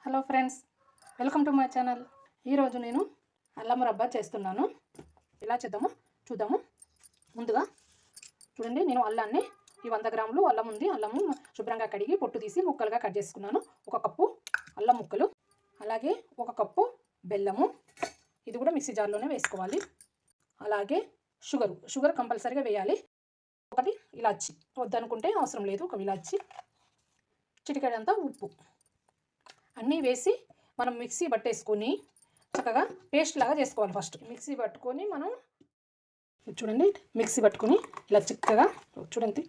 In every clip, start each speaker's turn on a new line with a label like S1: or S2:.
S1: Hello friends, welcome to my channel. ఈరోజు నేను అల్లం రబ్బా చేస్తున్నాను. ఎలా చేద్దామో చూద్దాము. ముందుగా చూడండి, నేను అల్లాన్ని 100 గ్రాములు అల్లం ఉంది. అల్లము శుభ్రంగా కడిగి పొట్టు తీసి ముక్కలుగా కట్ చేసుకున్నాను. 1 కప్పు అల్లం ముక్కలు, అలాగే 1 కప్పు బెల్లము, ఇది కూడా మిక్సీ జార్లోనే వేసుకోవాలి. అలాగే షుగర్ కంపల్సరీగా వేయాలి. 1 ఇలాచి, వద్దనుకుంటే అవసరం లేదు, 1 ఇలాచి, చిటికెడంతా ఉప్పు అన్నీ వేసి మనం మిక్సీ పట్టేసుకొని చక్కగా పేస్ట్ లాగా చేసుకోవాలి. ఫస్ట్ మిక్సీ పట్టుకొని మనం చూడండి, మిక్సీ పట్టుకొని ఇలా చిక్కగా చూడండి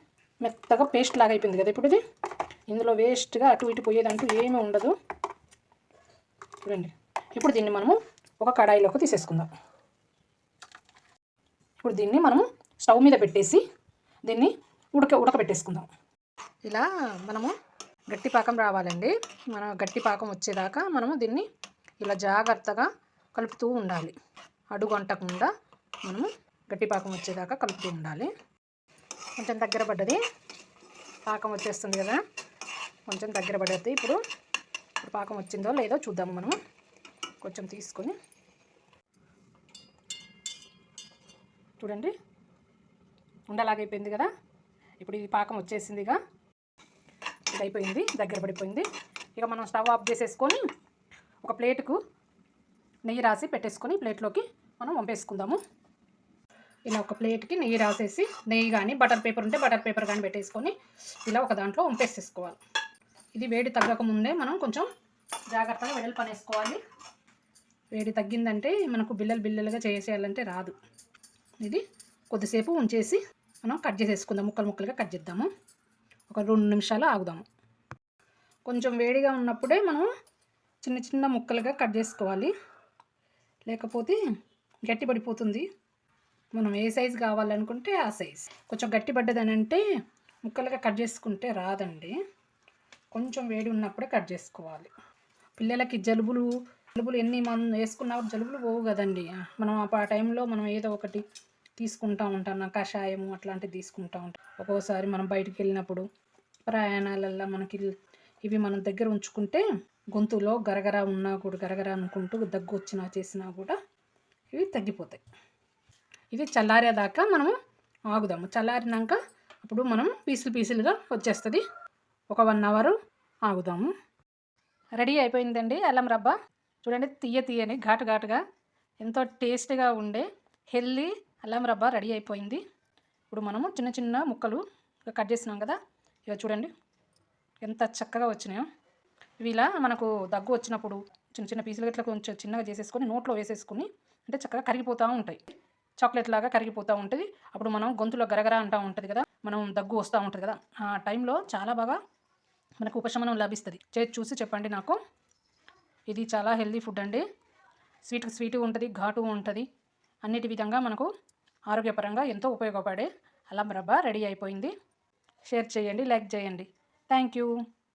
S1: మెత్తగా పేస్ట్ లాగా అయిపోయింది కదా. ఇప్పుడు ఇది ఇందులో వేస్ట్గా అటు ఇటు పోయేదంటూ ఏమీ ఉండదు. చూడండి, ఇప్పుడు దీన్ని మనము ఒక కడాయిలోకి తీసేసుకుందాం. ఇప్పుడు దీన్ని మనము స్టవ్ మీద పెట్టేసి దీన్ని ఉడకబెట్టేసుకుందాం. ఇలా మనము గట్టి పాకం రావాలండి. మన గట్టి పాకం వచ్చేదాకా మనము దీన్ని ఇలా జాగ్రత్తగా కలుపుతూ ఉండాలి. అడుగు అంటకుండా మనము గట్టి పాకం వచ్చేదాకా కలుపుతూ ఉండాలి. కొంచెం దగ్గర పడ్డది, పాకం వచ్చేస్తుంది కదా, కొంచెం దగ్గర పడ్డది. ఇప్పుడు పాకం వచ్చిందో లేదో చూద్దాము. మనము కొంచెం తీసుకొని చూడండి, ఉండలాగైపోయింది కదా. ఇప్పుడు ఇది పాకం వచ్చేసిందిగా, ఇది అయిపోయింది, దగ్గర పడిపోయింది. ఇక మనం స్టవ్ ఆఫ్ చేసేసుకొని ఒక ప్లేటుకు నెయ్యి రాసి పెట్టేసుకొని ప్లేట్లోకి మనం వంపేసుకుందాము. ఇలా ఒక ప్లేట్కి నెయ్యి రాసేసి, నెయ్యి కానీ బటర్ పేపర్ ఉంటే బటర్ పేపర్ కానీ పెట్టేసుకొని ఇలా ఒక దాంట్లో వంపేసేసుకోవాలి. ఇది వేడి తగ్గక ముందే మనం కొంచెం జాగ్రత్తగా వెడల్పు అనేసుకోవాలి. వేడి తగ్గిందంటే మనకు బిల్లలుగా చేసేయాలంటే రాదు. ఇది కొద్దిసేపు ఉంచేసి మనం కట్ చేసేసుకుందాం. ముక్కలుగా కట్ చేద్దాము. ఒక 2 నిమిషాలు ఆగుదాము. కొంచెం వేడిగా ఉన్నప్పుడే మనం చిన్న ముక్కలుగా కట్ చేసుకోవాలి, లేకపోతే గట్టి పడిపోతుంది. మనం ఏ సైజు కావాలనుకుంటే ఆ సైజు. కొంచెం గట్టి పడ్డదని అంటే ముక్కలుగా కట్ చేసుకుంటే రాదండి. కొంచెం వేడి ఉన్నప్పుడే కట్ చేసుకోవాలి. పిల్లలకి జలుబులు ఎన్ని మనం వేసుకున్నా జలుబులు పోవు కదండి. మనం ఆ టైంలో మనం ఏదో ఒకటి తీసుకుంటూ ఉంటాం, కషాయము అట్లాంటివి తీసుకుంటూ ఉంటాం. ఒక్కోసారి మనం బయటికి వెళ్ళినప్పుడు ప్రయాణాలల్లో మనకి ఇవి మనం దగ్గర ఉంచుకుంటే గొంతులో గరగరా ఉన్నా కూడా, గరగరా అనుకుంటూ దగ్గు వచ్చినా చేసినా కూడా ఇవి తగ్గిపోతాయి. ఇది చల్లారేదాకా మనము ఆగుదాము. చల్లారినాక అప్పుడు మనం పీసులుగా వచ్చేస్తుంది. ఒక 1 అవర్ ఆగుదాము. రెడీ అయిపోయిందండి అల్లం రబ్బా. చూడండి, తీయని ఘాటుగా ఎంతో టేస్ట్గా ఉండే హెల్దీ అల్లం రబ్బా రెడీ అయిపోయింది. ఇప్పుడు మనము చిన్న ముక్కలు కట్ చేసినాం కదా, ఇక చూడండి ఎంత చక్కగా వచ్చినాయో. ఇవి ఇలా మనకు దగ్గు వచ్చినప్పుడు చిన్న పీసులు ఇట్లా కొంచెం చిన్నగా చేసేసుకొని నోట్లో వేసేసుకుని అంటే చక్కగా కరిగిపోతూ ఉంటాయి, చాక్లెట్ లాగా కరిగిపోతూ ఉంటుంది. అప్పుడు మనం గొంతులో గరగరా అంటూ ఉంటుంది కదా, మనం దగ్గు వస్తూ ఉంటుంది కదా, ఆ టైంలో చాలా బాగా మనకు ఉపశమనం లభిస్తుంది. చేసి చూసి చెప్పండి నాకు. ఇది చాలా హెల్దీ ఫుడ్ అండి. స్వీట్ ఉంటుంది, ఘాటు ఉంటుంది, అన్నిటి విధంగా మనకు ఆరోగ్యపరంగా ఎంతో ఉపయోగపడే అల్లం రబ్బా రెడీ అయిపోయింది. షేర్ చేయండి, లైక్ చేయండి. Thank you.